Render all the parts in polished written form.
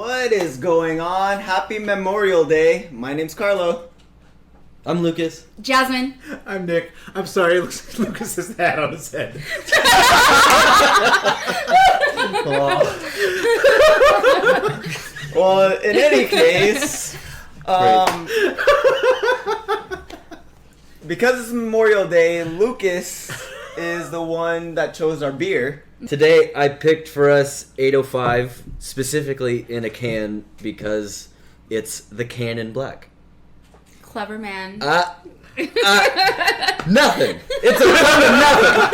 What is going on? Happy Memorial Day. My name's Carlo. I'm Lucas. Jasmine. I'm Nick. I'm sorry, Lucas has the hat on his head. Well, in any case, because it's Memorial Day, Lucas is the one that chose our beer. Today I picked for us 805, specifically in a can because it's the can in black. Clever man. Nothing. It's a can of nothing.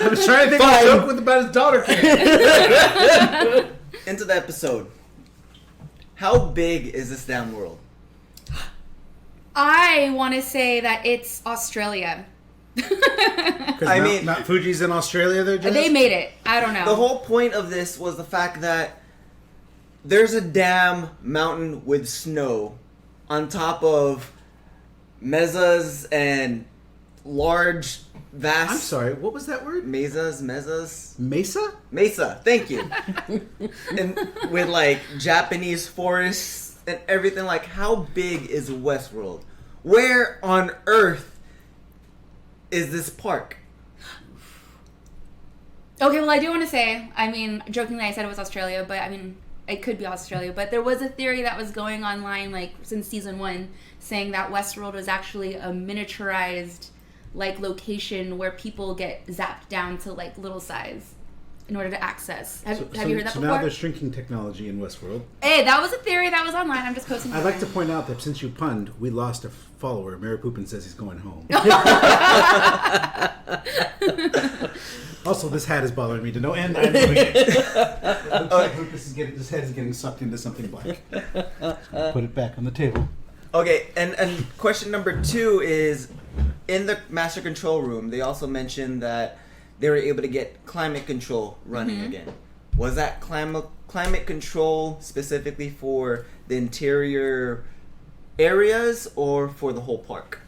I was trying to think of a joke with about his daughter can. Into the episode. How big is this damn world? I want to say that it's Australia. I mean, Mount Fuji's in Australia. They made it. I don't know. The whole point of this was the fact that there's a damn mountain with snow on top of mesas and large, vast... I'm sorry, what was that word? Mesas? Mesa? Mesa, thank you. And with like Japanese forests and everything. Like, how big is Westworld? Where on earth is this park? Okay, well, I do want to say, I mean, jokingly I said it was Australia, but I mean, it could be Australia. But there was a theory that was going online, like, since season 1, saying that Westworld was actually a miniaturized, like, location where people get zapped down to, like, little size in order to access. Have you heard that before? So now there's shrinking technology in Westworld. Hey, that was a theory that was online. I'm just posting it. I'd like to point out that since you punned, we lost a follower. Mary Poopin says he's going home. Also, this hat is bothering me to no end. I'm moving it. Looks like Lucas is his head is getting sucked into something black. Put it back on the table. Okay, and question number 2 is, in the master control room, they also mentioned that they were able to get climate control running again. Was that climate control specifically for the interior areas or for the whole park?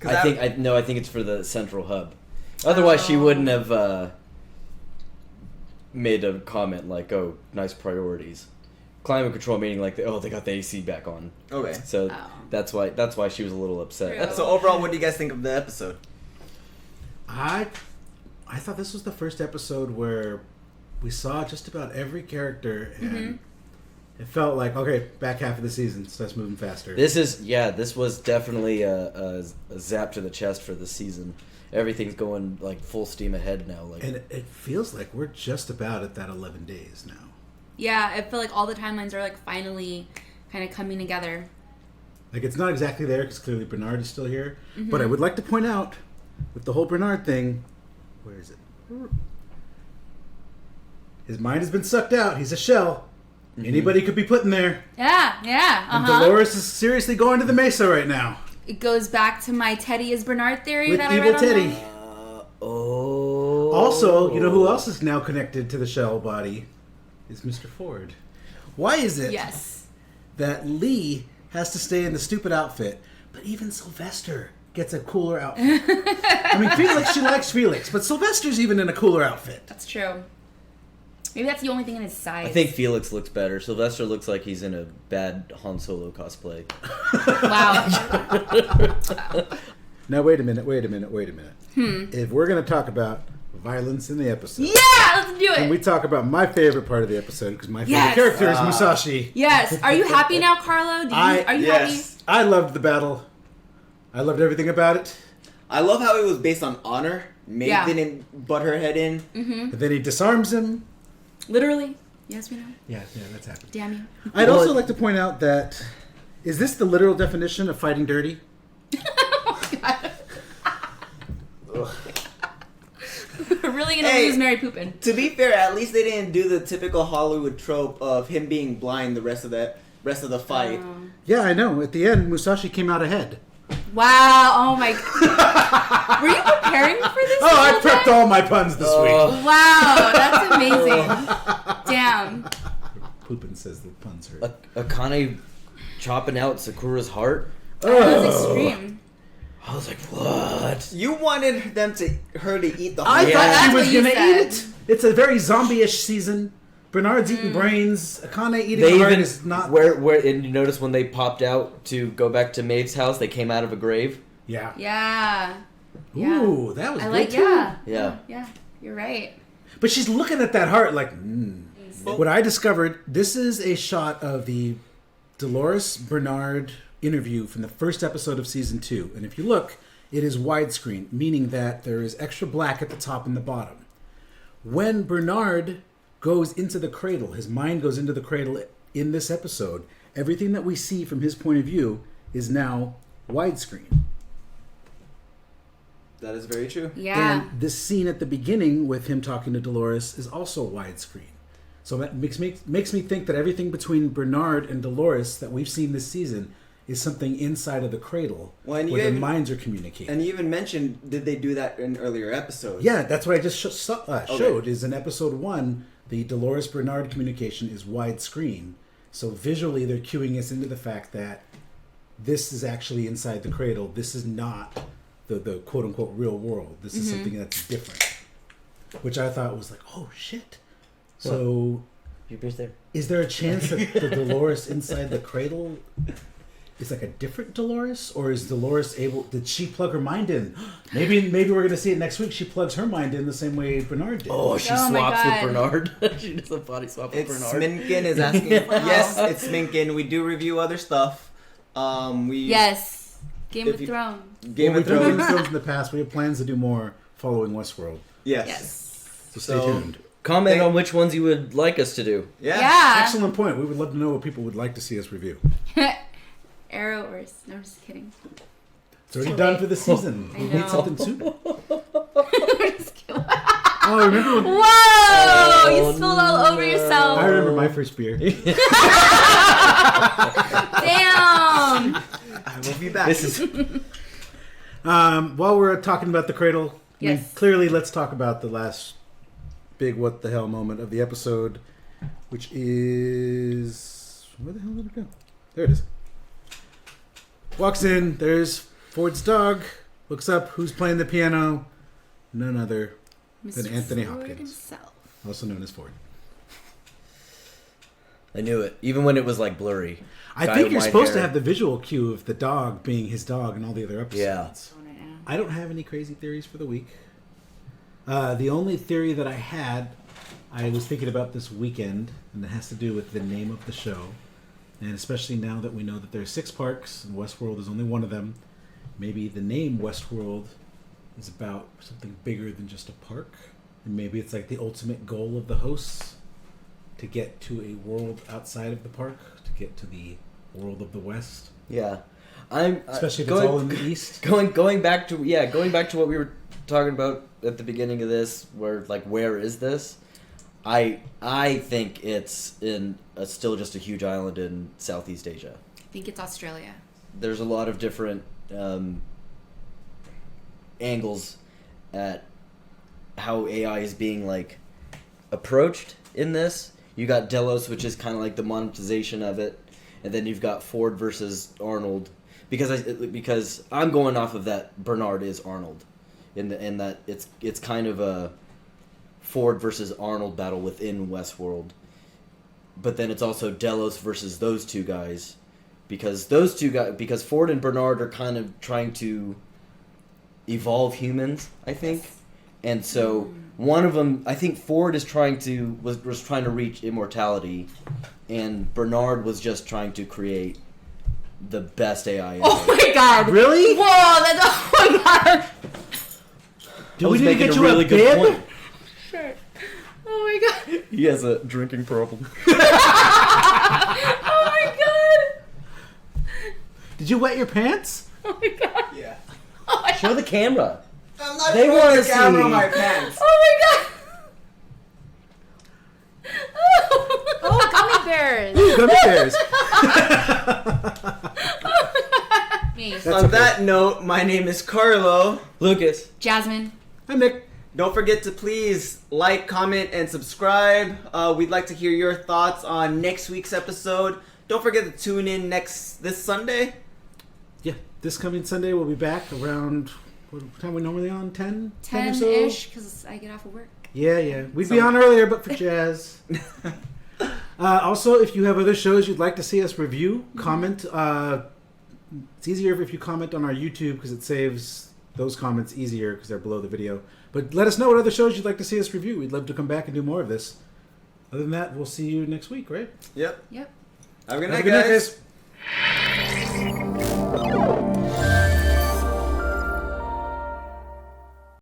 I think it's for the central hub. Otherwise, she wouldn't have made a comment like, "Oh, nice priorities." Climate control meaning like, they got the AC back on. Okay, so that's why she was a little upset. True. So overall, what do you guys think of the episode? I thought this was the first episode where we saw just about every character, and it felt like, okay, back half of the season, so let's move faster. This was definitely a zap to the chest for the season. Everything's going like full steam ahead now. Like, and it feels like we're just about at that 11 days now. Yeah, I feel like all the timelines are like finally kind of coming together. Like, it's not exactly there because clearly Bernard is still here. But I would like to point out, with the whole Bernard thing, where is it? His mind has been sucked out. He's a shell. Anybody could be put in there. Yeah. And Dolores is seriously going to the Mesa right now. It goes back to my Teddy is Bernard theory With that evil I read Teddy. online. Also, you know who else is now connected to the shell body? Is Mr. Ford. Why is it that Lee has to stay in the stupid outfit, but even Sylvester gets a cooler outfit? I mean, Felix, she likes Felix, but Sylvester's even in a cooler outfit. That's true. Maybe that's the only thing in his size. I think Felix looks better. Sylvester looks like he's in a bad Han Solo cosplay. Wow. Now, wait a minute. If we're going to talk about violence in the episode... Yeah, let's do it! And we talk about my favorite part of the episode, because my favorite character is Musashi. Yes. Are you happy now, Carlo? Are you happy? I loved the battle. I loved everything about it. I love how it was based on honor. Maeve didn't butt her head in. But then he disarms him. Literally. Yes, we know. Yeah, that's happened. Damn you. I'd also like to point out that, is this the literal definition of fighting dirty? Oh, God. We're really going to lose Mary Poopin. To be fair, at least they didn't do the typical Hollywood trope of him being blind the rest of the fight. Yeah, I know. At the end, Musashi came out ahead. Wow. Oh, my God. Were you preparing for this? I prepped all my puns this week. Wow. That's amazing. Damn. Poopin says the puns hurt. Akane chopping out Sakura's heart. That was extreme. I was like, what? You wanted her to eat the I heart. thought she was That's what you going to said. eat it. It's a very zombie-ish season. Bernard's eating brains. Akane eating They the heart even is not... where and you notice when they popped out to go back to Maeve's house, they came out of a grave. Yeah. Yeah. Ooh, that was I good like, too. Yeah, you're right. But she's looking at that heart like, What I discovered, this is a shot of the Dolores Bernard interview from the first episode of season 2. And if you look, it is widescreen, meaning that there is extra black at the top and the bottom. When Bernard goes into the cradle, his mind goes into the cradle in this episode, everything that we see from his point of view is now widescreen. That is very true. Yeah. And this scene at the beginning with him talking to Dolores is also widescreen. So that makes me think that everything between Bernard and Dolores that we've seen this season is something inside of the cradle where their minds are communicating. And you even mentioned, did they do that in earlier episodes? Yeah, that's what I just showed. Is in episode 1, the Dolores Bernard communication is widescreen. So visually, they're cueing us into the fact that this is actually inside the cradle. This is not the quote unquote real world. This is something that's different, which I thought was like, oh shit. So, Your beer's there. is there a chance that the Dolores inside the cradle is like a different Dolores, or is Dolores able? Did she plug her mind in? Maybe we're gonna see it next week. She plugs her mind in the same way Bernard did. Oh, she Oh my swaps God. with Bernard. She does a body swap with It's Bernard. Sminkin is asking. Yes, it's Sminkin. We do review other stuff. Yes. Game of you- Thrones. Game Well, of we've done Game Thrones. of Thrones in the past. We have plans to do more following Westworld. Yes. So stay So- tuned. Comment on which ones you would like us to do. Yeah. Excellent point. We would love to know what people would like to see us review. Arrow or... No, I'm just kidding. It's already Too done late. for the season. I We know. need something soon. I'm just kidding. Oh, remember when... Whoa! You spilled all over yourself. I remember my first beer. Damn! I will be back. This is While we're talking about the cradle, Yes. clearly let's talk about the last big what the hell moment of the episode, which is... Where the hell did it go? There it is. Walks in, there's Ford's dog, looks up, who's playing the piano? None other than Mr. Anthony Ford Hopkins, himself. also known as Ford. I knew it. Even when it was like blurry. I Guy think with you're white supposed to hair. have the visual cue of the dog being his dog in all the other episodes. Yeah. Right now. I don't have any crazy theories for the week. The only theory that I had, I was thinking about this weekend, and it has to do with the name of the show. And especially now that we know that there's 6 parks, and Westworld is only one of them, maybe the name Westworld is about something bigger than just a park. And maybe it's like the ultimate goal of the hosts to get to a world outside of the park, to get to the world of the West. Yeah. Especially if it's all in the East. Going back to what we were talking about at the beginning of this, where is this? I think it's in still just a huge island in Southeast Asia. I think it's Australia. There's a lot of different angles at how AI is being approached in this. You got Delos, which is kind of like the monetization of it, and then you've got Ford versus Arnold. Because I'm going off of that Bernard is Arnold, in that it's kind of a Ford versus Arnold battle within Westworld, but then it's also Delos versus those two guys, because Ford and Bernard are kind of trying to evolve humans, I think, and so one of them, I think Ford was trying to reach immortality, and Bernard was just trying to create the best AI. Oh my god! Really? Whoa! That's oh my god! Do we need to get you a bib? Sure. Oh my god! He has a drinking problem. Oh my god! Did you wet your pants? Oh my god! Yeah. Oh my Show the camera. I'm not They showing wanna the camera see. my pants. Oh my god! Oh, gummy bears. Ooh, gummy bears. Me. On that note, my name is Carlo. Lucas. Jasmine. I'm Nick. Don't forget to please like, comment, and subscribe. We'd like to hear your thoughts on next week's episode. Don't forget to tune in this Sunday. Yeah, this coming Sunday we'll be back around what time we normally on? 10? 10 or so? 10-ish, because I get off of work. Yeah. We'd be on earlier, but for Jazz. Also, if you have other shows you'd like to see us review, comment. It's easier if you comment on our YouTube because it saves those comments easier because they're below the video. But let us know what other shows you'd like to see us review. We'd love to come back and do more of this. Other than that, we'll see you next week, right? Yep. Yep. Have a good night, guys.